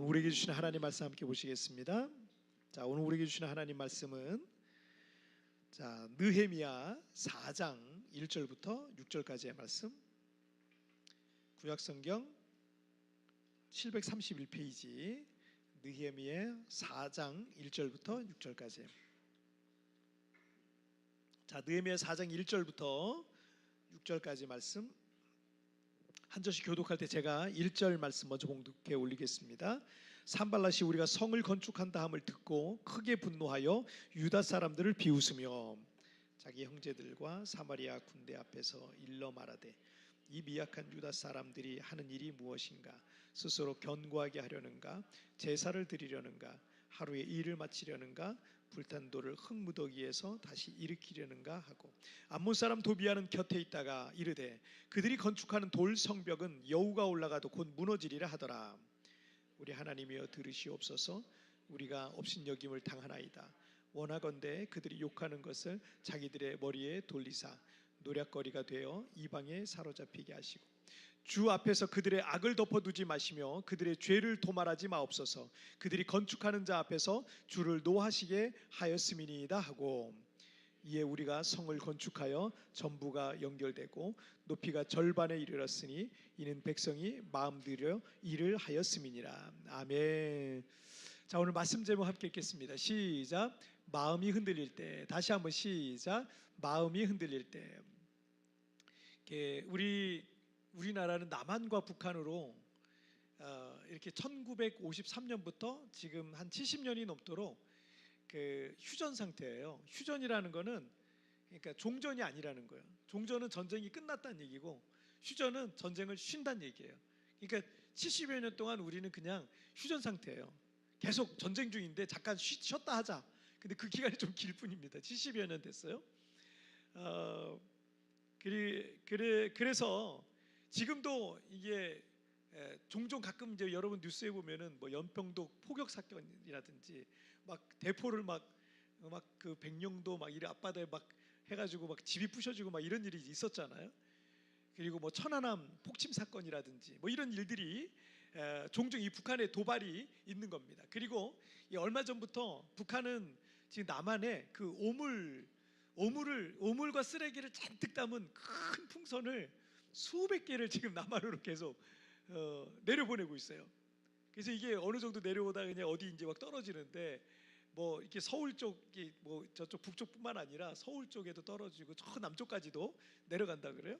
우리에게 주시는 하나님 말씀 함께 보시겠습니다. 자, 오늘 우리에게 주시는 하나님 말씀은 느헤미야 4장 1절부터 6절까지의 말씀, 구약성경 731페이지 느헤미야 4장 1절부터 6절까지. 자, 느헤미야 4장 1절부터 6절까지 말씀 한 절씩 교독할 때 제가 1절 말씀 먼저 봉독해 올리겠습니다. 산발랏이 우리가 성을 건축한다 함을 듣고 크게 분노하여 유다 사람들을 비웃으며 자기 형제들과 사마리아 군대 앞에서 일러 말하되 이 미약한 유다 사람들이 하는 일이 무엇인가? 스스로 견고하게 하려는가? 제사를 드리려는가? 하루에 일을 마치려는가? 불탄 돌을 흙무더기에서 다시 일으키려는가 하고, 암몬 사람 도비아는 곁에 있다가 이르되 그들이 건축하는 돌 성벽은 여우가 올라가도 곧 무너지리라 하더라. 우리 하나님이여 들으시옵소서. 우리가 업신여김을 당하나이다. 원하건대 그들이 욕하는 것을 자기들의 머리에 돌리사 노략거리가 되어 이방에 사로잡히게 하시고, 주 앞에서 그들의 악을 덮어두지 마시며 그들의 죄를 도말하지 마옵소서. 그들이 건축하는 자 앞에서 주를 노하시게 하였음이니이다 하고, 이에 우리가 성을 건축하여 전부가 연결되고 높이가 절반에 이르렀으니 이는 백성이 마음 들여 일을 하였음이니라. 아멘. 자, 오늘 말씀 제목 함께 읽겠습니다. 시작. 마음이 흔들릴 때. 다시 한번 시작. 마음이 흔들릴 때. 우리나라는 남한과 북한으로 이렇게 1953년부터 지금 한 70년이 넘도록 그 휴전 상태예요. 휴전이라는 거는 그러니까 종전이 아니라는 거예요. 종전은 전쟁이 끝났다는 얘기고, 휴전은 전쟁을 쉰다는 얘기예요. 그러니까 70여 년 동안 우리는 그냥 휴전 상태예요. 계속 전쟁 중인데 잠깐 쉬었다 하자. 근데 그 기간이 좀 길 뿐입니다. 70여 년 됐어요. 그래서 지금도 이게 종종 가끔 이제 여러분 뉴스에 보면은 뭐 연평도 포격 사건이라든지 막 대포를 막 그 백령도 막 이래 앞바다에 막 해가지고 막 집이 부셔지고 막 이런 일이 있었잖아요. 그리고 뭐 천안함 폭침 사건이라든지 뭐 이런 일들이 종종 이 북한의 도발이 있는 겁니다. 그리고 얼마 전부터 북한은 지금 남한에 그 오물과 쓰레기를 잔뜩 담은 큰 풍선을 수백 개를 지금 남한으로 계속 내려보내고 있어요. 그래서 이게 어느 정도 내려오다 그냥 어디 이제 막 떨어지는데, 뭐 이렇게 서울 쪽이 뭐 저쪽 북쪽뿐만 아니라 서울 쪽에도 떨어지고 저 남쪽까지도 내려간다 그래요.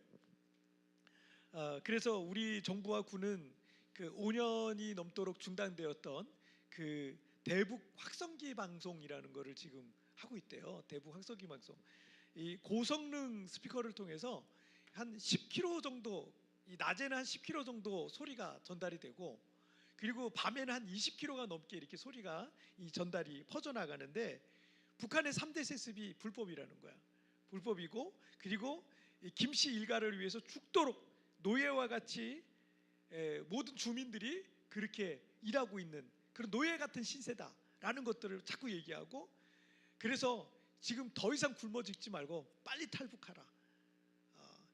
그래서 우리 정부와 군은 그 5년이 넘도록 중단되었던 그 대북 확성기 방송이라는 거를 지금 하고 있대요. 대북 확성기 방송. 이 고성능 스피커를 통해서 한 10km 정도, 이 낮에는 한 10km 정도 소리가 전달이 되고, 그리고 밤에는 한 20km가 넘게 이렇게 소리가 이 전달이 퍼져나가는데, 북한의 3대 세습이 불법이라는 거야. 불법이고, 그리고 김씨 일가를 위해서 죽도록 노예와 같이 모든 주민들이 그렇게 일하고 있는 그런 노예 같은 신세다라는 것들을 자꾸 얘기하고, 그래서 지금 더 이상 굶어 죽지 말고 빨리 탈북하라.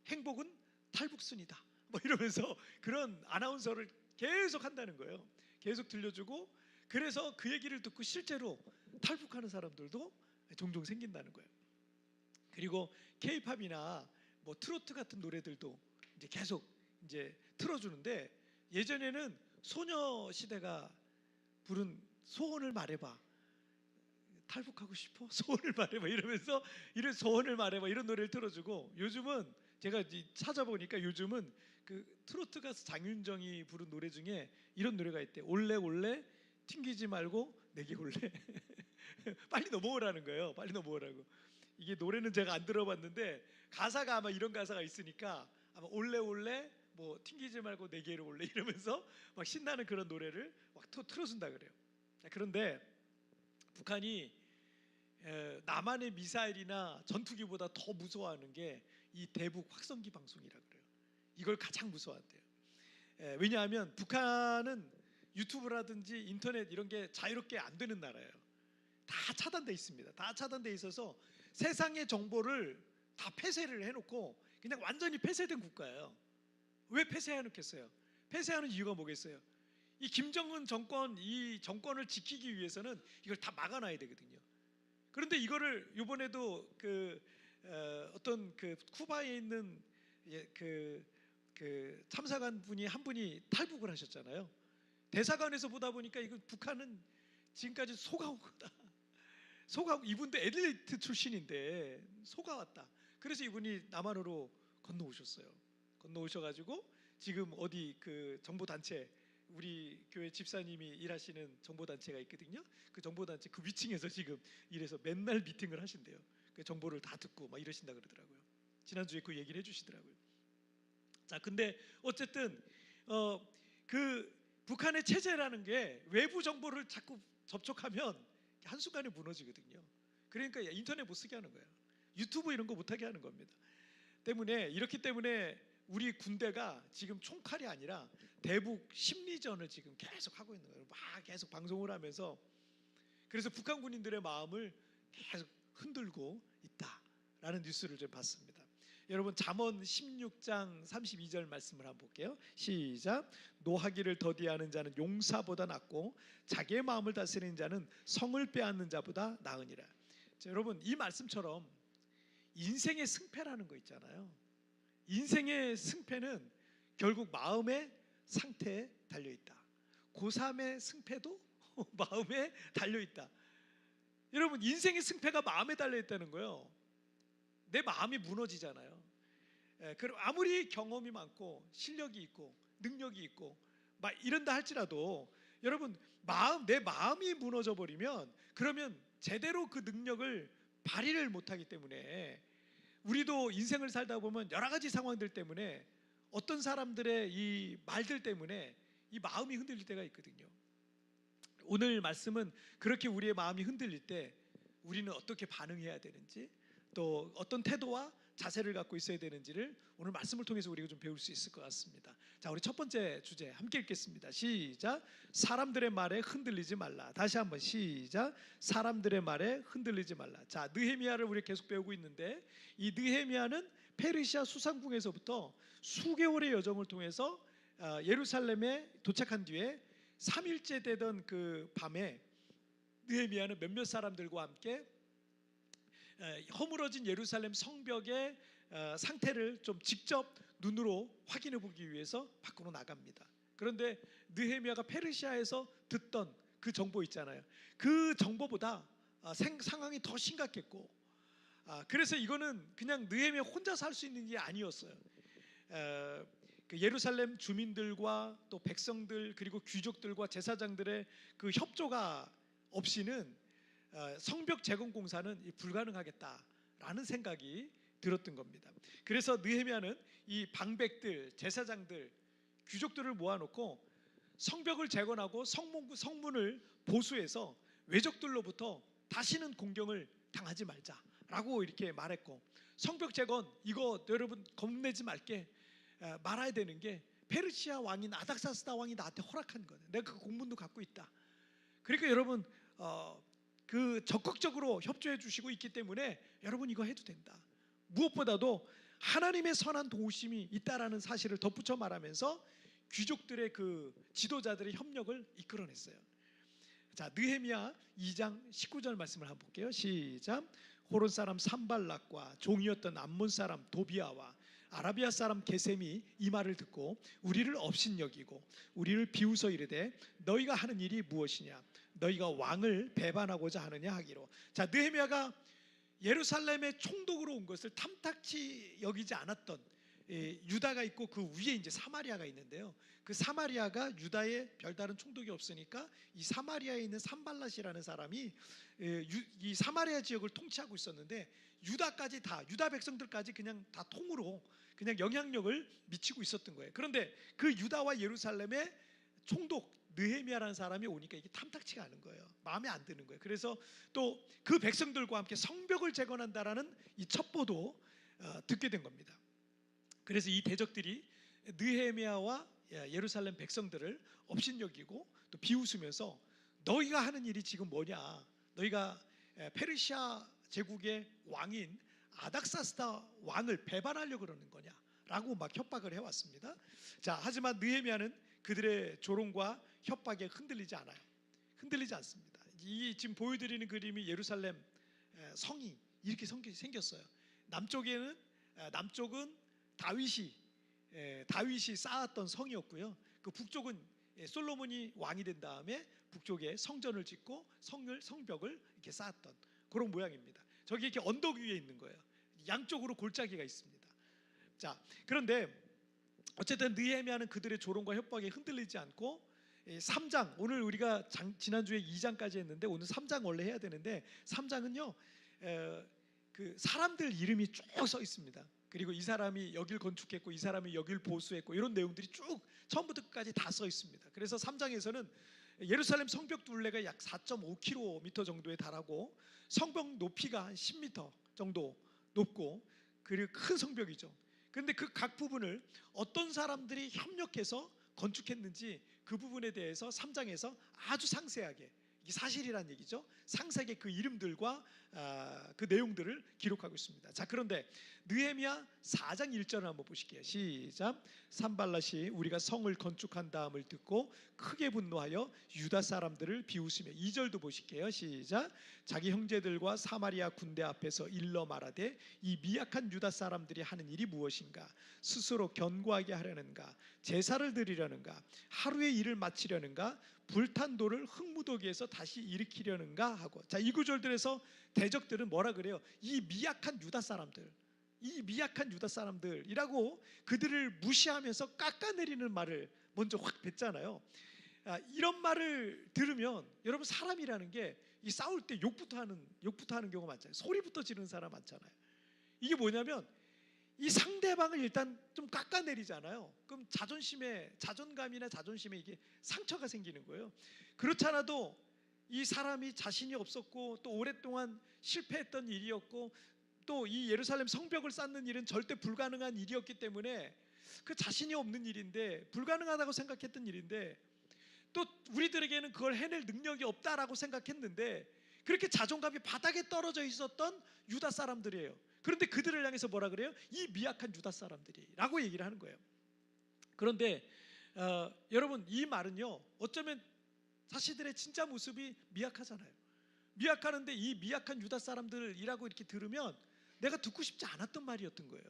행복은 탈북순이다. 뭐 이러면서 그런 아나운서를 계속 한다는 거예요. 계속 들려주고, 그래서 그 얘기를 듣고 실제로 탈북하는 사람들도 종종 생긴다는 거예요. 그리고 K-팝이나 뭐 트로트 같은 노래들도 이제 계속 이제 틀어주는데, 예전에는 소녀시대가 부른 소원을 말해봐, 탈북하고 싶어? 소원을 말해봐 이러면서 이런 소원을 말해봐 이런 노래를 틀어주고, 요즘은 제가 찾아보니까 요즘은 그 트로트 가수 장윤정이 부른 노래 중에 이런 노래가 있대. 올래 올래 튕기지 말고 내게 올래. 빨리 넘어오라는 거예요. 빨리 넘어오라고. 이게 노래는 제가 안 들어봤는데 가사가 아마 이런 가사가 있으니까 아마 올래 올래 뭐 튕기지 말고 내게로 올래 이러면서 막 신나는 그런 노래를 막 틀어준다 그래요. 그런데 북한이 남한의 미사일이나 전투기보다 더 무서워하는 게 이 대북 확성기 방송이라 그래요. 이걸 가장 무서워한대요. 왜냐하면 북한은 유튜브라든지 인터넷 이런 게 자유롭게 안 되는 나라예요. 다 차단돼 있습니다. 다 차단돼 있어서 세상의 정보를 다 폐쇄를 해놓고 그냥 완전히 폐쇄된 국가예요. 왜 폐쇄해놓겠어요? 폐쇄하는 이유가 뭐겠어요? 이 김정은 정권, 이 정권을 지키기 위해서는 이걸 다 막아놔야 되거든요. 그런데 이거를 이번에도 어떤 그 쿠바에 있는 그 참사관 분이 한 분이 탈북을 하셨잖아요. 대사관에서 보다 보니까 이거 북한은 지금까지 속아온 거다. 속아온, 이분도 애들레이트 출신인데 속아왔다. 그래서 이분이 남한으로 건너오셨어요. 건너오셔가지고 지금 어디 그 정보단체, 우리 교회 집사님이 일하시는 정보단체가 있거든요. 그 정보단체 그 위층에서 지금 이래서 맨날 미팅을 하신대요. 그 정보를 다 듣고 막 이러신다 그러더라고요. 지난주에 그 얘기를 해주시더라고요. 자, 근데 어쨌든 그 북한의 체제라는 게 외부 정보를 자꾸 접촉하면 한순간에 무너지거든요. 그러니까 인터넷 못 쓰게 하는 거예요. 유튜브 이런 거 못 하게 하는 겁니다. 때문에 이렇기 때문에 우리 군대가 지금 총칼이 아니라 대북 심리전을 지금 계속 하고 있는 거예요. 막 계속 방송을 하면서, 그래서 북한 군인들의 마음을 계속 흔들고 있다라는 뉴스를 좀 봤습니다. 여러분 잠언 16장 32절 말씀을 한번 볼게요. 시작. 노하기를 더디하는 자는 용사보다 낫고 자기의 마음을 다스리는 자는 성을 빼앗는 자보다 나으니라. 자, 여러분 이 말씀처럼 인생의 승패라는 거 있잖아요. 인생의 승패는 결국 마음의 상태에 달려있다. 고3의 승패도 마음에 달려있다. 여러분 인생의 승패가 마음에 달려있다는 거예요. 내 마음이 무너지잖아요. 그럼 아무리 경험이 많고 실력이 있고 능력이 있고 막 이런다 할지라도 여러분 내 마음이 무너져 버리면 그러면 제대로 그 능력을 발휘를 못하기 때문에, 우리도 인생을 살다 보면 여러 가지 상황들 때문에 어떤 사람들의 이 말들 때문에 이 마음이 흔들릴 때가 있거든요. 오늘 말씀은 그렇게 우리의 마음이 흔들릴 때 우리는 어떻게 반응해야 되는지, 또 어떤 태도와 자세를 갖고 있어야 되는지를 오늘 말씀을 통해서 우리가 좀 배울 수 있을 것 같습니다. 자, 우리 첫 번째 주제 함께 읽겠습니다. 시작. 사람들의 말에 흔들리지 말라. 다시 한번 시작. 사람들의 말에 흔들리지 말라. 자, 느헤미야를 우리 계속 배우고 있는데, 이 느헤미야는 페르시아 수상궁에서부터 수개월의 여정을 통해서 예루살렘에 도착한 뒤에 3일째 되던 그 밤에 느헤미야는 몇몇 사람들과 함께 허물어진 예루살렘 성벽의 상태를 좀 직접 눈으로 확인해 보기 위해서 밖으로 나갑니다. 그런데 느헤미야가 페르시아에서 듣던 그 정보 있잖아요. 그 정보보다 상황이 더 심각했고, 그래서 이거는 그냥 느헤미야 혼자서 할 수 있는 게 아니었어요. 그 예루살렘 주민들과 또 백성들 그리고 귀족들과 제사장들의 그 협조가 없이는 성벽 재건 공사는 불가능하겠다라는 생각이 들었던 겁니다. 그래서 느헤미야는 이 방백들, 제사장들, 귀족들을 모아놓고 성벽을 재건하고 성문을 보수해서 외적들로부터 다시는 공격을 당하지 말자라고 이렇게 말했고, 성벽 재건 이거 여러분 겁내지 말아야 되는 게 페르시아 왕인 아닥사스다 왕이 나한테 허락한 거예요. 내가 그 공문도 갖고 있다. 그러니까 여러분 그 적극적으로 협조해 주시고 있기 때문에 여러분 이거 해도 된다. 무엇보다도 하나님의 선한 도우심이 있다라는 사실을 덧붙여 말하면서 귀족들의 그 지도자들의 협력을 이끌어냈어요. 자, 느헤미야 2장 19절 말씀을 한번 볼게요. 시작. 호론 사람 산발락과 종이었던 암몬 사람 도비아와 아라비아 사람 게셈이 이 말을 듣고 우리를 업신여기고 우리를 비웃어 이르되 너희가 하는 일이 무엇이냐, 너희가 왕을 배반하고자 하느냐 하기로. 자, 느헤미야가 예루살렘의 총독으로 온 것을 탐탁치 여기지 않았던 유다가 있고 그 위에 이제 사마리아가 있는데요. 그 사마리아가 유다에 별다른 총독이 없으니까 이 사마리아에 있는 산발랏이라는 사람이 이 사마리아 지역을 통치하고 있었는데, 유다까지 다, 유다 백성들까지 그냥 다 통으로 그냥 영향력을 미치고 있었던 거예요. 그런데 그 유다와 예루살렘의 총독 느헤미야라는 사람이 오니까 이게 탐탁치가 않은 거예요. 마음에 안 드는 거예요. 그래서 또 그 백성들과 함께 성벽을 재건한다라는 이 첩보도 듣게 된 겁니다. 그래서 이 대적들이 느헤미야와 예루살렘 백성들을 업신여기고 또 비웃으면서 너희가 하는 일이 지금 뭐냐, 너희가 페르시아 제국의 왕인 아닥사스다 왕을 배반하려고 그러는 거냐라고 막 협박을 해왔습니다. 자, 하지만 느헤미야는 그들의 조롱과 협박에 흔들리지 않아요. 흔들리지 않습니다. 이 지금 보여드리는 그림이 예루살렘 성이 이렇게 생겼어요. 남쪽은 다윗이 쌓았던 성이었고요. 그 북쪽은 솔로몬이 왕이 된 다음에 북쪽에 성전을 짓고 성벽을 이렇게 쌓았던 그런 모양입니다. 저기 이렇게 언덕 위에 있는 거예요. 양쪽으로 골짜기가 있습니다. 자, 그런데 어쨌든 느헤미야는 그들의 조롱과 협박에 흔들리지 않고 3장, 오늘 우리가 지난주에 2장까지 했는데 오늘 3장 원래 해야 되는데 3장은요 그 사람들 이름이 쭉 써 있습니다. 그리고 이 사람이 여길 건축했고 이 사람이 여길 보수했고 이런 내용들이 쭉 처음부터 끝까지 다 써 있습니다. 그래서 3장에서는 예루살렘 성벽 둘레가 약 4.5km 정도에 달하고 성벽 높이가 한 10m 정도 높고 그리고 큰 성벽이죠. 그런데 그 각 부분을 어떤 사람들이 협력해서 건축했는지 그 부분에 대해서 3장에서 아주 상세하게, 이게 사실이란 얘기죠, 상세하게 그 이름들과 그 내용들을 기록하고 있습니다. 자, 그런데 느헤미야 4장 1절을 한번 보실게요. 시작. 산발랏이 우리가 성을 건축한 다음을 듣고 크게 분노하여 유다 사람들을 비웃으며, 2절도 보실게요. 시작. 자기 형제들과 사마리아 군대 앞에서 일러 말하되 이 미약한 유다 사람들이 하는 일이 무엇인가? 스스로 견고하게 하려는가? 제사를 드리려는가? 하루의 일을 마치려는가? 불탄 돌을 흙무더기에서 다시 일으키려는가 하고. 자, 이 구절들에서 대적들은 뭐라 그래요? 이 미약한 유다 사람들이라고 그들을 무시하면서 깎아내리는 말을 먼저 확 뱉잖아요. 이런 말을 들으면 여러분, 사람이라는 게 이 싸울 때 욕부터 하는 경우가 많잖아요. 소리부터 지르는 사람 많잖아요. 이게 뭐냐면 이 상대방을 일단 좀 깎아내리잖아요. 그럼 자존감이나 자존심에 이게 상처가 생기는 거예요. 그렇지 않아도 이 사람이 자신이 없었고 또 오랫동안 실패했던 일이었고 또 이 예루살렘 성벽을 쌓는 일은 절대 불가능한 일이었기 때문에 그 자신이 없는 일인데, 불가능하다고 생각했던 일인데 또 우리들에게는 그걸 해낼 능력이 없다라고 생각했는데 그렇게 자존감이 바닥에 떨어져 있었던 유다 사람들이에요. 그런데 그들을 향해서 뭐라 그래요? 이 미약한 유다 사람들이라고 얘기를 하는 거예요. 그런데 여러분, 이 말은요 어쩌면 자신들의 진짜 모습이 미약하잖아요. 미약하는데 이 미약한 유다 사람들이라고 이렇게 들으면 내가 듣고 싶지 않았던 말이었던 거예요.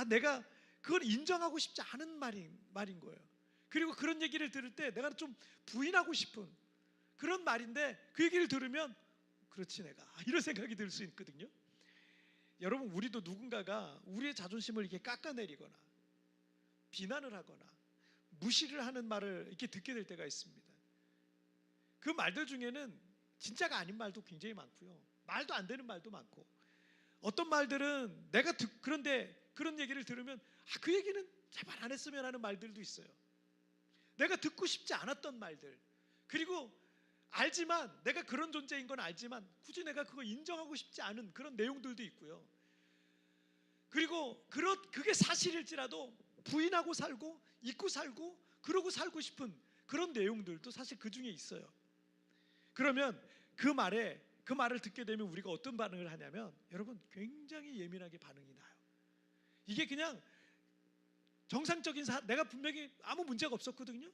내가 그걸 인정하고 싶지 않은 말인 거예요. 그리고 그런 얘기를 들을 때 내가 좀 부인하고 싶은 그런 말인데 그 얘기를 들으면 그렇지 내가, 이런 생각이 들 수 있거든요. 여러분, 우리도 누군가가 우리의 자존심을 이렇게 깎아내리거나 비난을 하거나 무시를 하는 말을 이렇게 듣게 될 때가 있습니다. 그 말들 중에는 진짜가 아닌 말도 굉장히 많고요, 말도 안 되는 말도 많고, 어떤 말들은 그런데 그런 얘기를 들으면 그 얘기는 제발 안 했으면 하는 말들도 있어요. 내가 듣고 싶지 않았던 말들, 그리고 알지만 내가 그런 존재인 건 알지만 굳이 내가 그거 인정하고 싶지 않은 그런 내용들도 있고요. 그리고 그게 사실일지라도 부인하고 살고 잊고 살고 그러고 살고 싶은 그런 내용들도 사실 그 중에 있어요. 그러면 그 말을 듣게 되면 우리가 어떤 반응을 하냐면, 여러분, 굉장히 예민하게 반응이 나요. 이게 그냥 정상적인 내가 분명히 아무 문제가 없었거든요.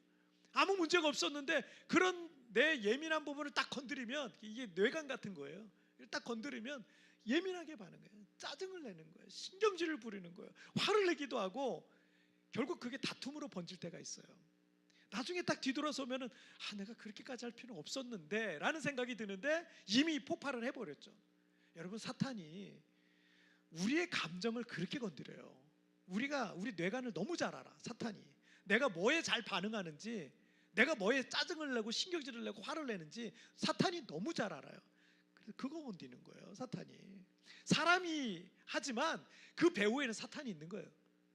아무 문제가 없었는데 그런 내 예민한 부분을 딱 건드리면 이게 뇌관 같은 거예요. 딱 건드리면 예민하게 반응해요. 짜증을 내는 거예요. 신경질을 부리는 거예요. 화를 내기도 하고 결국 그게 다툼으로 번질 때가 있어요. 나중에 딱 뒤돌아서면은 내가 그렇게까지 할 필요는 없었는데 라는 생각이 드는데 이미 폭발을 해버렸죠. 여러분, 사탄이 우리의 감정을 그렇게 건드려요. 우리 뇌관을 너무 잘 알아. 사탄이 내가 뭐에 잘 반응하는지, 내가 뭐에 짜증을 내고 신경질을 내고 화를 내는지 사탄이 너무 잘 알아요. 그래서 그거 건드리는 거예요, 사탄이. 사람이 하지만 그 배후에는 사탄이 있는 거예요.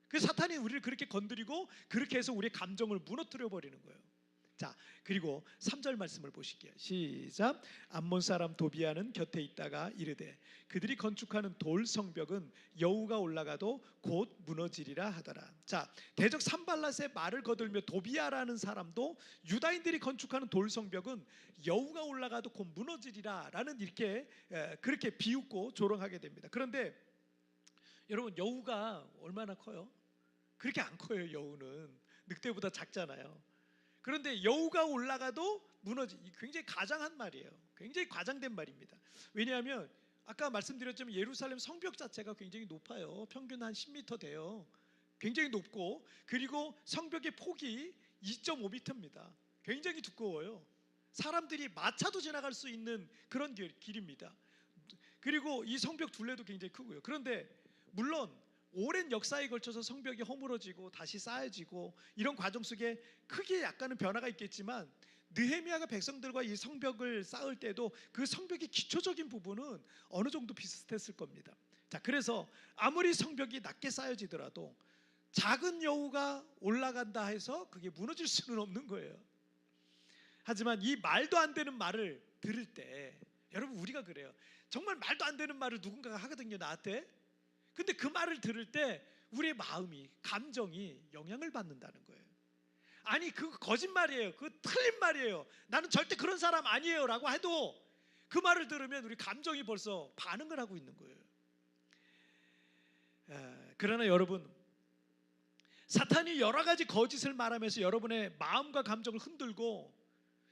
그래서 사탄이 우리를 그렇게 건드리고 그렇게 해서 우리의 감정을 무너뜨려 버리는 거예요. 자, 그리고 3절 말씀을 보실게요. 시작. 암몬 사람 도비아는 곁에 있다가 이르되 그들이 건축하는 돌 성벽은 여우가 올라가도 곧 무너지리라 하더라. 자, 대적 산발랏의 말을 거들며 도비아라는 사람도 유다인들이 건축하는 돌 성벽은 여우가 올라가도 곧 무너지리라 라는 이렇게 그렇게 비웃고 조롱하게 됩니다. 그런데 여러분, 여우가 얼마나 커요? 그렇게 안 커요. 여우는 늑대보다 작잖아요. 그런데 여우가 올라가도 굉장히 가장한 말이에요. 굉장히 과장된 말입니다. 왜냐하면 아까 말씀드렸지만 예루살렘 성벽 자체가 굉장히 높아요. 평균 한 10m 돼요. 굉장히 높고, 그리고 성벽의 폭이 2.5m입니다. 굉장히 두꺼워요. 사람들이 마차도 지나갈 수 있는 그런 길입니다. 그리고 이 성벽 둘레도 굉장히 크고요. 그런데 물론 오랜 역사에 걸쳐서 성벽이 허물어지고 다시 쌓여지고 이런 과정 속에 크게 약간은 변화가 있겠지만, 느헤미야가 백성들과 이 성벽을 쌓을 때도 그 성벽의 기초적인 부분은 어느 정도 비슷했을 겁니다. 자, 그래서 아무리 성벽이 낮게 쌓여지더라도 작은 여우가 올라간다 해서 그게 무너질 수는 없는 거예요. 하지만 이 말도 안 되는 말을 들을 때, 여러분 우리가 그래요. 정말 말도 안 되는 말을 누군가가 하거든요, 나한테. 근데 그 말을 들을 때 우리의 마음이, 감정이 영향을 받는다는 거예요. 아니 그거 거짓말이에요, 그거 틀린 말이에요, 나는 절대 그런 사람 아니에요 라고 해도 그 말을 들으면 우리 감정이 벌써 반응을 하고 있는 거예요. 그러나 여러분, 사탄이 여러 가지 거짓을 말하면서 여러분의 마음과 감정을 흔들고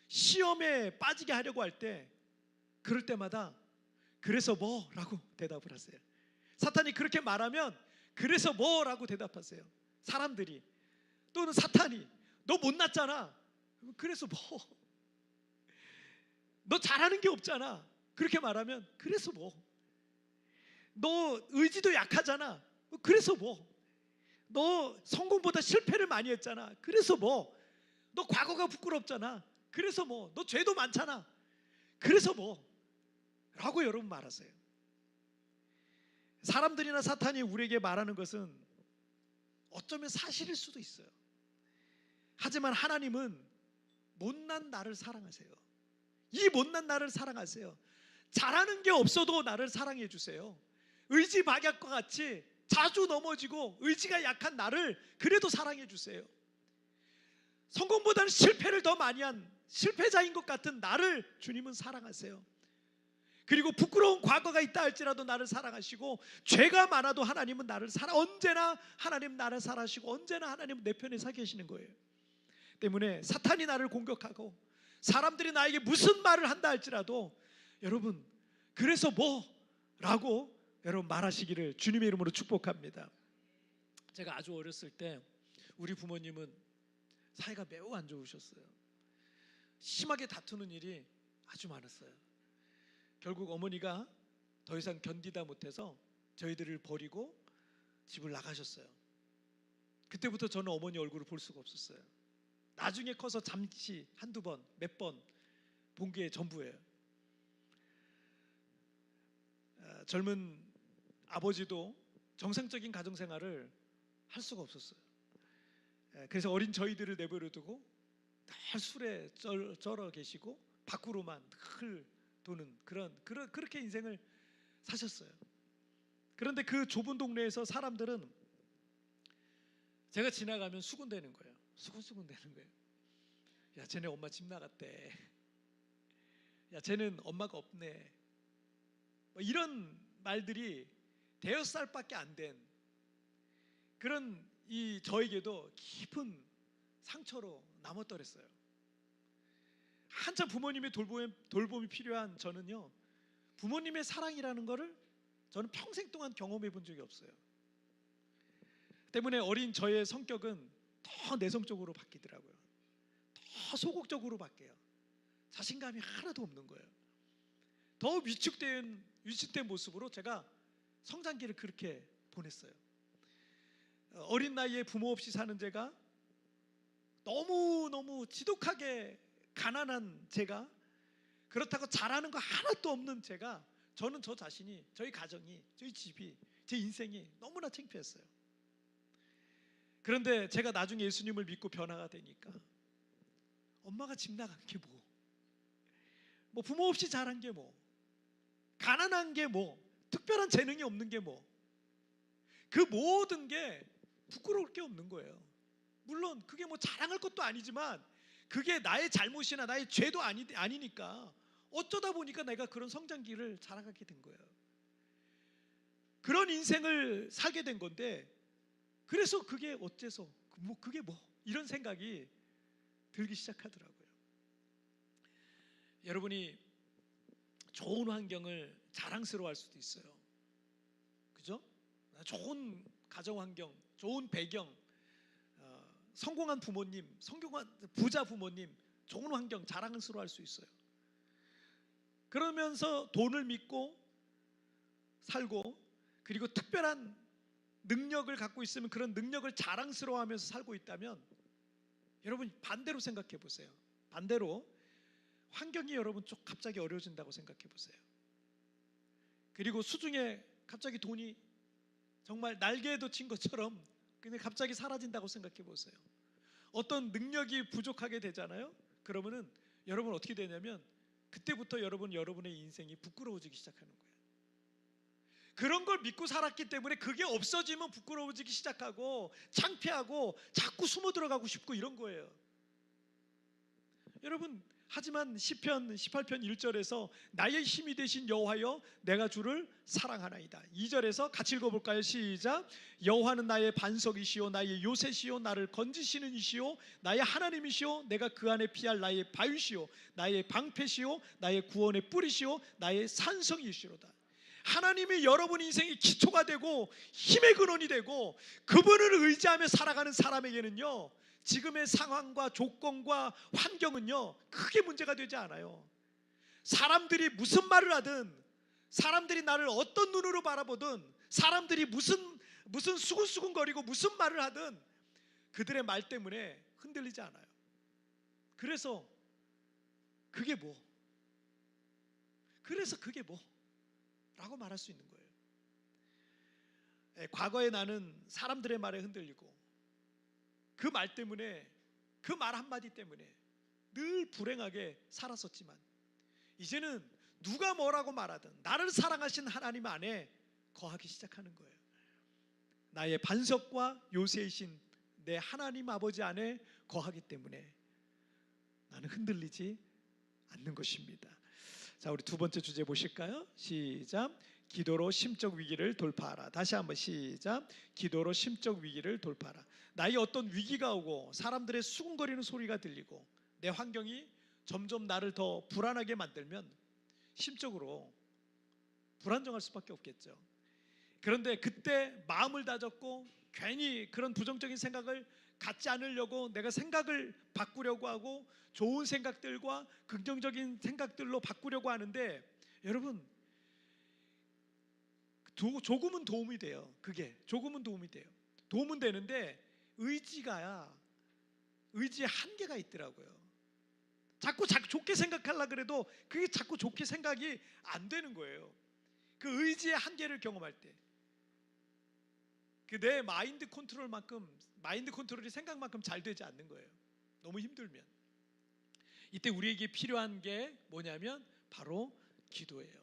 시험에 빠지게 하려고 할 때, 그럴 때마다 그래서 뭐? 라고 대답을 하세요. 사탄이 그렇게 말하면 그래서 뭐? 라고 대답하세요. 사람들이, 또는 사탄이 너 못났잖아, 그래서 뭐? 너 잘하는 게 없잖아, 그렇게 말하면 그래서 뭐? 너 의지도 약하잖아, 그래서 뭐? 너 성공보다 실패를 많이 했잖아, 그래서 뭐? 너 과거가 부끄럽잖아, 그래서 뭐? 너 죄도 많잖아, 그래서 뭐? 라고 여러분 말하세요. 사람들이나 사탄이 우리에게 말하는 것은 어쩌면 사실일 수도 있어요. 하지만 하나님은 못난 나를 사랑하세요. 이 못난 나를 사랑하세요. 잘하는 게 없어도 나를 사랑해 주세요. 의지박약과 같이 자주 넘어지고 의지가 약한 나를 그래도 사랑해 주세요. 성공보다는 실패를 더 많이 한 실패자인 것 같은 나를 주님은 사랑하세요. 그리고 부끄러운 과거가 있다 할지라도 나를 사랑하시고, 죄가 많아도 하나님은 나를 언제나 하나님 나를 사랑하시고 언제나 하나님은 내 편에 서 계시는 거예요. 때문에 사탄이 나를 공격하고 사람들이 나에게 무슨 말을 한다 할지라도 여러분 그래서 뭐? 라고 여러분 말하시기를 주님의 이름으로 축복합니다. 제가 아주 어렸을 때 우리 부모님은 사이가 매우 안 좋으셨어요. 심하게 다투는 일이 아주 많았어요. 결국 어머니가 더 이상 견디다 못해서 저희들을 버리고 집을 나가셨어요. 그때부터 저는 어머니 얼굴을 볼 수가 없었어요. 나중에 커서 잠시 한두 번, 몇 번 본 게 전부예요. 젊은 아버지도 정상적인 가정생활을 할 수가 없었어요. 그래서 어린 저희들을 내버려 두고 늘 술에 쩔어 계시고 밖으로만 늘 도는 그렇게 인생을 사셨어요. 그런데 그 좁은 동네에서 사람들은 제가 지나가면 수군대는 거예요. 수군대는 거예요. 야, 쟤네 엄마 집 나갔대. 야, 쟤는 엄마가 없네. 뭐 이런 말들이 5살밖에 안 된 그런 저에게도 깊은 상처로 남았더랬어요. 한참 부모님의 돌봄이 필요한 저는요, 부모님의 사랑이라는 거를 저는 평생 동안 경험해 본 적이 없어요. 때문에 어린 저의 성격은 더 내성적으로 바뀌더라고요. 더 소극적으로 바뀌어요. 자신감이 하나도 없는 거예요. 더 위축된 모습으로 제가 성장기를 그렇게 보냈어요. 어린 나이에 부모 없이 사는 제가, 너무너무 지독하게 가난한 제가, 그렇다고 잘하는 거 하나도 없는 제가, 저는 저 자신이, 저희 가정이, 저희 집이, 제 인생이 너무나 창피했어요. 그런데 제가 나중에 예수님을 믿고 변화가 되니까 엄마가 집 나간 게 뭐 부모 없이 자란 게 가난한 게 특별한 재능이 없는 게 그 모든 게 부끄러울 게 없는 거예요. 물론 그게 자랑할 것도 아니지만 그게 나의 잘못이나 나의 죄도 아니니까 어쩌다 보니까 내가 그런 성장기를 자라가게 된 거예요. 그런 인생을 살게 된 건데, 그래서 그게 어째서 그게 뭐 이런 생각이 들기 시작하더라고요. 여러분이 좋은 환경을 자랑스러워할 수도 있어요. 그죠? 좋은 가정 환경, 좋은 배경, 성공한 부모님, 성공한 부자 부모님, 좋은 환경 자랑스러워할 수 있어요. 그러면서 돈을 믿고 살고, 그리고 특별한 능력을 갖고 있으면 그런 능력을 자랑스러워하면서 살고 있다면, 여러분 반대로 생각해 보세요. 반대로 환경이 여러분 좀 갑자기 어려워진다고 생각해 보세요. 그리고 수중에 갑자기 돈이 정말 날개에도 친 것처럼 그냥 갑자기 사라진다고 생각해 보세요. 어떤 능력이 부족하게 되잖아요. 그러면은 여러분 어떻게 되냐면 그때부터 여러분의 인생이 부끄러워지기 시작하는 거예요. 그런 걸 믿고 살았기 때문에 그게 없어지면 부끄러워지기 시작하고 창피하고 자꾸 숨어 들어가고 싶고 이런 거예요. 여러분, 하지만 시편 18편 1절에서 나의 힘이 되신 여호와여 내가 주를 사랑하나이다. 2절에서 같이 읽어볼까요? 시작. 여호와는 나의 반석이시오 나의 요새시오 나를 건지시는 이시오 나의 하나님이시오 내가 그 안에 피할 나의 바위시오 나의 방패시오 나의 구원의 뿌리시오 나의 산성이시로다. 하나님이 여러분 인생의 기초가 되고 힘의 근원이 되고 그분을 의지하며 살아가는 사람에게는요, 지금의 상황과 조건과 환경은요 크게 문제가 되지 않아요. 사람들이 무슨 말을 하든, 사람들이 나를 어떤 눈으로 바라보든, 사람들이 무슨 수근수근거리고 무슨 말을 하든 그들의 말 때문에 흔들리지 않아요. 그래서 그게 뭐? 라고 말할 수 있는 거예요. 과거에 나는 사람들의 말에 흔들리고 그 말 때문에, 그 말 한마디 때문에 늘 불행하게 살았었지만 이제는 누가 뭐라고 말하든 나를 사랑하신 하나님 안에 거하기 시작하는 거예요. 나의 반석과 요새이신 내 하나님 아버지 안에 거하기 때문에 나는 흔들리지 않는 것입니다. 자, 우리 두 번째 주제 보실까요? 시작. 기도로 심적 위기를 돌파하라. 다시 한번 시작. 기도로 심적 위기를 돌파하라. 나의 어떤 위기가 오고 사람들의 수군거리는 소리가 들리고 내 환경이 점점 나를 더 불안하게 만들면 심적으로 불안정할 수밖에 없겠죠. 그런데 그때 마음을 다잡고 괜히 그런 부정적인 생각을 갖지 않으려고 내가 생각을 바꾸려고 하고 좋은 생각들과 긍정적인 생각들로 바꾸려고 하는데, 여러분 조금은 도움이 돼요. 그게 조금은 도움이 돼요. 도움은 되는데 의지의 한계가 있더라고요. 자꾸 좋게 생각하려고 그래도 그게 자꾸 좋게 생각이 안 되는 거예요. 그 의지의 한계를 경험할 때 그 내 마인드 컨트롤이 생각만큼 잘 되지 않는 거예요. 너무 힘들면. 이때 우리에게 필요한 게 뭐냐면 바로 기도예요.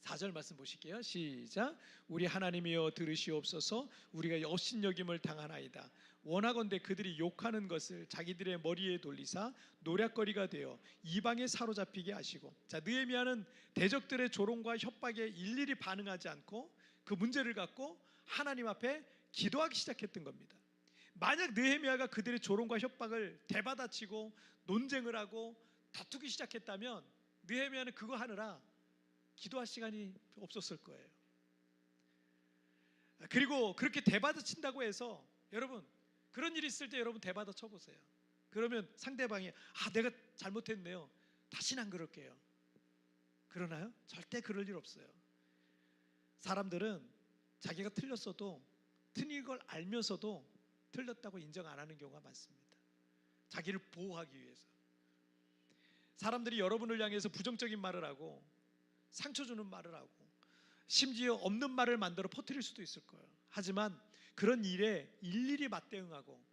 4절 말씀 보실게요. 시작. 우리 하나님이여 들으시옵소서. 우리가 여신여김을 당하나이다. 원하건대 그들이 욕하는 것을 자기들의 머리에 돌리사 노략거리가 되어 이방에 사로잡히게 하시고. 자, 느헤미야는 대적들의 조롱과 협박에 일일이 반응하지 않고 그 문제를 갖고 하나님 앞에 기도하기 시작했던 겁니다. 만약 느헤미야가 그들의 조롱과 협박을 대받아치고 논쟁을 하고 다투기 시작했다면 느헤미야는 그거 하느라 기도할 시간이 없었을 거예요. 그리고 그렇게 대받아친다고 해서, 여러분 그런 일이 있을 때 여러분 대받아쳐 보세요. 그러면 상대방이 내가 잘못했네요, 다시는 안 그럴게요, 그러나요? 절대 그럴 일 없어요. 사람들은 자기가 틀렸어도 틀린 걸 알면서도 틀렸다고 인정 안 하는 경우가 많습니다. 자기를 보호하기 위해서. 사람들이 여러분을 향해서 부정적인 말을 하고 상처 주는 말을 하고 심지어 없는 말을 만들어 퍼뜨릴 수도 있을 거예요. 하지만 그런 일에 일일이 맞대응하고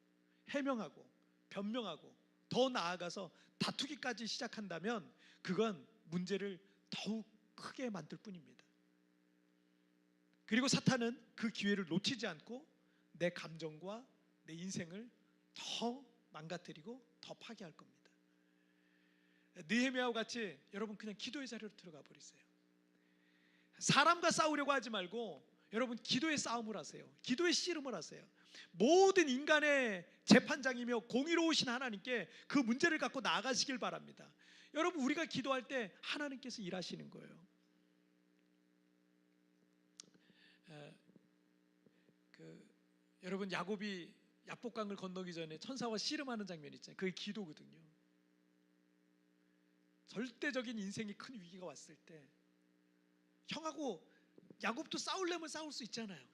해명하고 변명하고 더 나아가서 다투기까지 시작한다면 그건 문제를 더욱 크게 만들 뿐입니다. 그리고 사탄은 그 기회를 놓치지 않고 내 감정과 내 인생을 더 망가뜨리고 더 파괴할 겁니다. 느헤미야와 같이 여러분 그냥 기도의 자리로 들어가 버리세요. 사람과 싸우려고 하지 말고 여러분 기도의 싸움을 하세요. 기도의 씨름을 하세요. 모든 인간의 재판장이며 공의로우신 하나님께 그 문제를 갖고 나아가시길 바랍니다. 여러분, 우리가 기도할 때 하나님께서 일하시는 거예요. 여러분, 야곱이 야복강을 건너기 전에 천사와 씨름하는 장면 있잖아요. 그게 기도거든요. 절대적인 인생의 큰 위기가 왔을 때 형하고 야곱도 싸우려면 싸울 수 있잖아요.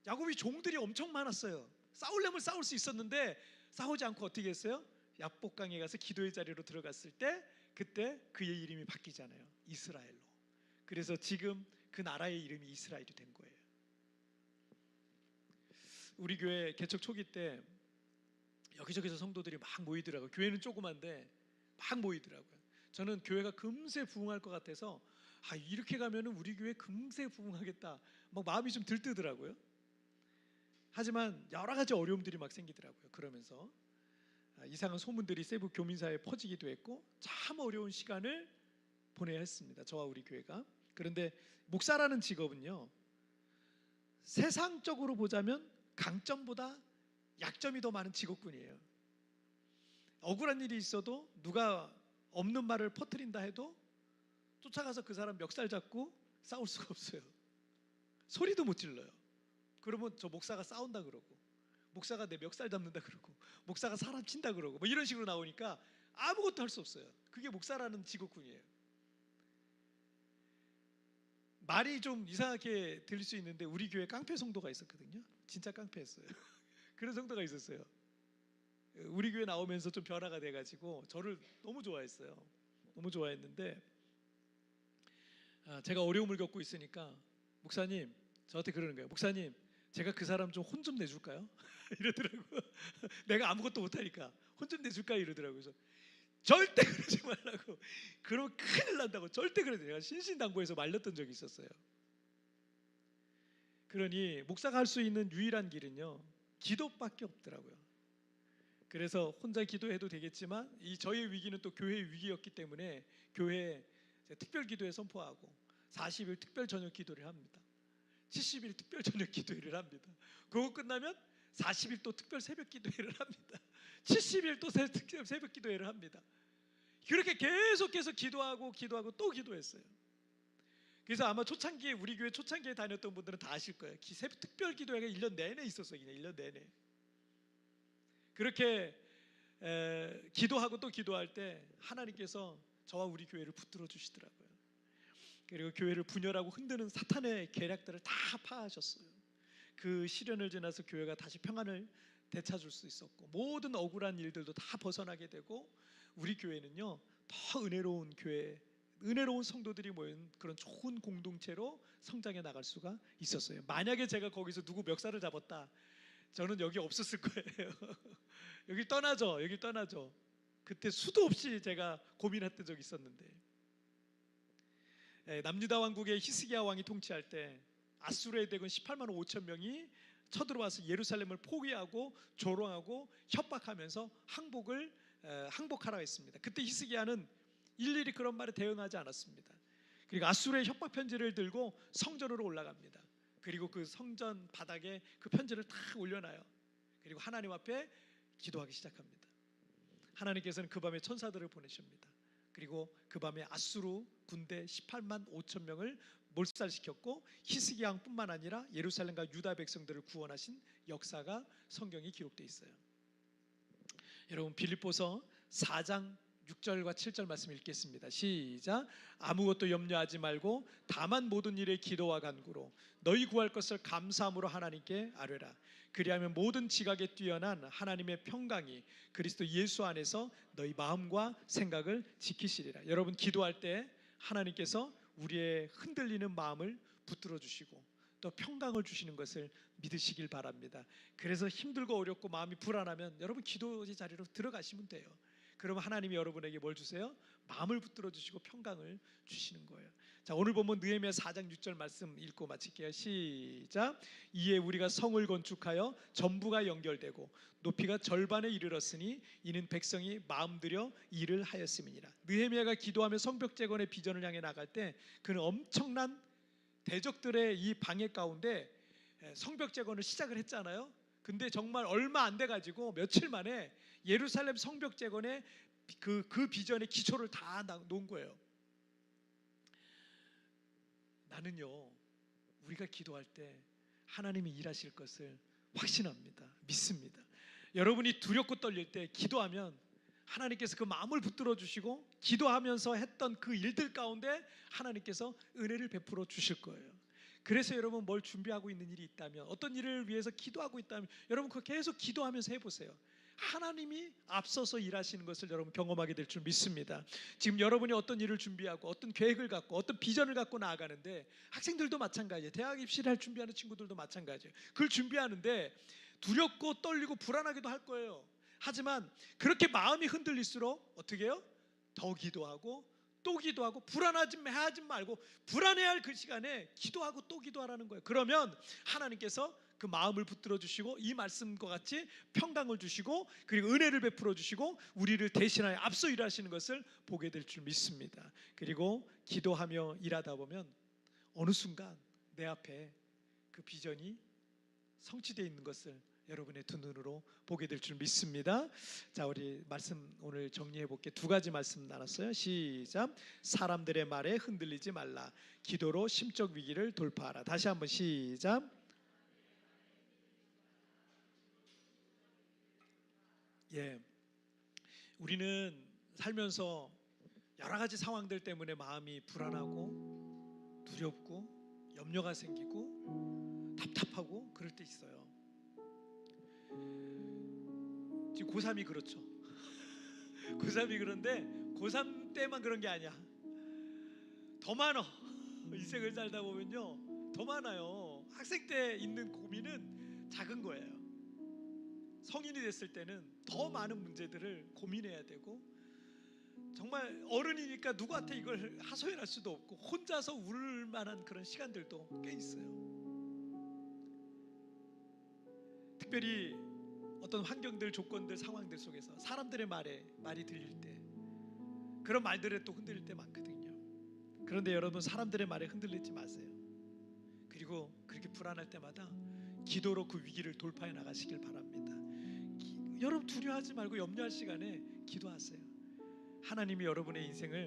야곱이 종들이 엄청 많았어요. 싸우려면 싸울 수 있었는데 싸우지 않고 어떻게 했어요? 야복강에 가서 기도의 자리로 들어갔을 때 그때 그의 이름이 바뀌잖아요. 이스라엘로. 그래서 지금 그 나라의 이름이 이스라엘이 된 거예요. 우리 교회 개척 초기 때 여기저기서 성도들이 막 모이더라고요. 교회는 조그만데 막 모이더라고요. 저는 교회가 금세 부흥할 것 같아서 이렇게 가면 우리 교회 금세 부흥하겠다 막 마음이 좀 들뜨더라고요. 하지만 여러 가지 어려움들이 막 생기더라고요. 그러면서 이상한 소문들이 세부 교민사회에 퍼지기도 했고 참 어려운 시간을 보내야 했습니다. 저와 우리 교회가. 그런데 목사라는 직업은요, 세상적으로 보자면 강점보다 약점이 더 많은 직업군이에요. 억울한 일이 있어도 누가 없는 말을 퍼뜨린다 해도 쫓아가서 그 사람 멱살 잡고 싸울 수가 없어요. 소리도 못 질러요. 그러면 저 목사가 싸운다 그러고, 목사가 내 멱살 잡는다 그러고, 목사가 사람 친다 그러고 뭐 이런 식으로 나오니까 아무것도 할 수 없어요. 그게 목사라는 직업군이에요. 말이 좀 이상하게 들릴 수 있는데 우리 교회 깡패 성도가 있었거든요. 진짜 깡패였어요. 그런 성도가 있었어요. 우리 교회 나오면서 좀 변화가 돼가지고 저를 너무 좋아했어요. 너무 좋아했는데 제가 어려움을 겪고 있으니까 목사님, 저한테 그러는 거예요. 목사님, 제가 그 사람 좀 혼 좀 내줄까요? 이러더라고요. 내가 아무것도 못하니까 혼 좀 내줄까요? 이러더라고요. 그래서 절대 그러지 말라고. 그러면 큰일 난다고. 절대 그러지. 내가 신신당부해서 말렸던 적이 있었어요. 그러니 목사가 할 수 있는 유일한 길은요, 기도밖에 없더라고요. 그래서 혼자 기도해도 되겠지만 이 저의 위기는 또 교회의 위기였기 때문에 교회에 특별 기도회 선포하고 40일 특별 저녁 기도를 합니다. 70일 특별 저녁 기도회를 합니다. 그거 끝나면 40일 또 특별 새벽 기도회를 합니다. 70일 또 특별 새벽 기도회를 합니다. 그렇게 계속해서 기도하고 또 기도했어요. 그래서 아마 초창기에 우리 교회 초창기에 다녔던 분들은 다 아실 거예요. 특별 기도회가 1년 내내 있었어요. 그냥 1년 내내. 그렇게 기도하고 또 기도할 때 하나님께서 저와 우리 교회를 붙들어 주시더라고요. 그리고 교회를 분열하고 흔드는 사탄의 계략들을 다 파하셨어요. 그 시련을 지나서 교회가 다시 평안을 되찾을 수 있었고 모든 억울한 일들도 다 벗어나게 되고 우리 교회는요 더 은혜로운 교회, 은혜로운 성도들이 모인 그런 좋은 공동체로 성장해 나갈 수가 있었어요. 만약에 제가 거기서 누구 멱살을 잡았다, 저는 여기 없었을 거예요. 여기 떠나죠. 그때 수도 없이 제가 고민했던 적이 있었는데, 남유다 왕국의 히스기야 왕이 통치할 때 아수르의 대군 18만 5천 명이 쳐들어와서 예루살렘을 포위하고 조롱하고 협박하면서 항복하라 했습니다. 그때 히스기야는 일일이 그런 말에 대응하지 않았습니다. 그리고 아수르의 협박 편지를 들고 성전으로 올라갑니다. 그리고 그 성전 바닥에 그 편지를 탁 올려놔요. 그리고 하나님 앞에 기도하기 시작합니다. 하나님께서는 그 밤에 천사들을 보내십니다. 그리고 그 밤에 아수르 군대 18만 5천 명을 몰살시켰고 히스기야 왕뿐만 아니라 예루살렘과 유다 백성들을 구원하신 역사가 성경에 기록되어 있어요. 여러분, 빌립보서 4장 6절과 7절 말씀 읽겠습니다. 시작. 아무것도 염려하지 말고 다만 모든 일에 기도와 간구로 너희 구할 것을 감사함으로 하나님께 아뢰라. 그리하면 모든 지각에 뛰어난 하나님의 평강이 그리스도 예수 안에서 너희 마음과 생각을 지키시리라. 여러분, 기도할 때 하나님께서 우리의 흔들리는 마음을 붙들어 주시고 또 평강을 주시는 것을 믿으시길 바랍니다. 그래서 힘들고 어렵고 마음이 불안하면 여러분 기도의 자리로 들어가시면 돼요. 그러면 하나님이 여러분에게 뭘 주세요? 마음을 붙들어 주시고 평강을 주시는 거예요. 자, 오늘 보면 느헤미야 4장 6절 말씀 읽고 마칠게요. 시작. 이에 우리가 성을 건축하여 전부가 연결되고 높이가 절반에 이르렀으니 이는 백성이 마음 들여 일을 하였음이니라. 느헤미야가 기도하며 성벽 재건의 비전을 향해 나갈 때 그는 엄청난 대적들의 이 방해 가운데 성벽 재건을 시작을 했잖아요. 근데 정말 얼마 안 돼 가지고 며칠 만에 예루살렘 성벽 재건의 그 비전의 기초를 다 놓은 거예요. 나는요, 우리가 기도할 때 하나님이 일하실 것을 확신합니다. 믿습니다. 여러분이 두렵고 떨릴 때 기도하면 하나님께서 그 마음을 붙들어 주시고, 기도하면서 했던 그 일들 가운데 하나님께서 은혜를 베풀어 주실 거예요. 그래서 여러분, 뭘 준비하고 있는 일이 있다면, 어떤 일을 위해서 기도하고 있다면, 여러분 그거 계속 기도하면서 해보세요. 하나님이 앞서서 일하시는 것을 여러분 경험하게 될 줄 믿습니다. 지금 여러분이 어떤 일을 준비하고 어떤 계획을 갖고 어떤 비전을 갖고 나아가는데, 학생들도 마찬가지예요. 대학 입시를 할 준비하는 친구들도 마찬가지예요. 그걸 준비하는데 두렵고 떨리고 불안하기도 할 거예요. 하지만 그렇게 마음이 흔들릴수록 어떻게 해요? 더 기도하고 또 기도하고, 불안하지 말고 불안해할 그 시간에 기도하고 또 기도하라는 거예요. 그러면 하나님께서 그 마음을 붙들어 주시고 이 말씀과 같이 평강을 주시고, 그리고 은혜를 베풀어 주시고 우리를 대신하여 앞서 일하시는 것을 보게 될 줄 믿습니다. 그리고 기도하며 일하다 보면 어느 순간 내 앞에 그 비전이 성취되어 있는 것을 여러분의 두 눈으로 보게 될 줄 믿습니다. 자, 우리 말씀 오늘 정리해 볼게. 두 가지 말씀 나눴어요. 시작. 사람들의 말에 흔들리지 말라. 기도로 심적 위기를 돌파하라. 다시 한번 시작. 예, 우리는 살면서 여러 가지 상황들 때문에 마음이 불안하고 두렵고 염려가 생기고 답답하고 그럴 때 있어요. 지금 고3이 그렇죠. 고3이 그런데 고3 때만 그런 게 아니야. 더 많아. 인생을 살다 보면요, 더 많아요. 학생 때 있는 고민은 작은 거예요. 성인이 됐을 때는 더 많은 문제들을 고민해야 되고, 정말 어른이니까 누구한테 이걸 하소연할 수도 없고 혼자서 울 만한 그런 시간들도 꽤 있어요. 특별히 어떤 환경들, 조건들, 상황들 속에서 사람들의 말이 들릴 때, 그런 말들에 또 흔들릴 때 많거든요. 그런데 여러분, 사람들의 말에 흔들리지 마세요. 그리고 그렇게 불안할 때마다 기도로 그 위기를 돌파해 나가시길 바랍니다. 여러분 두려워하지 말고 염려할 시간에 기도하세요. 하나님이 여러분의 인생을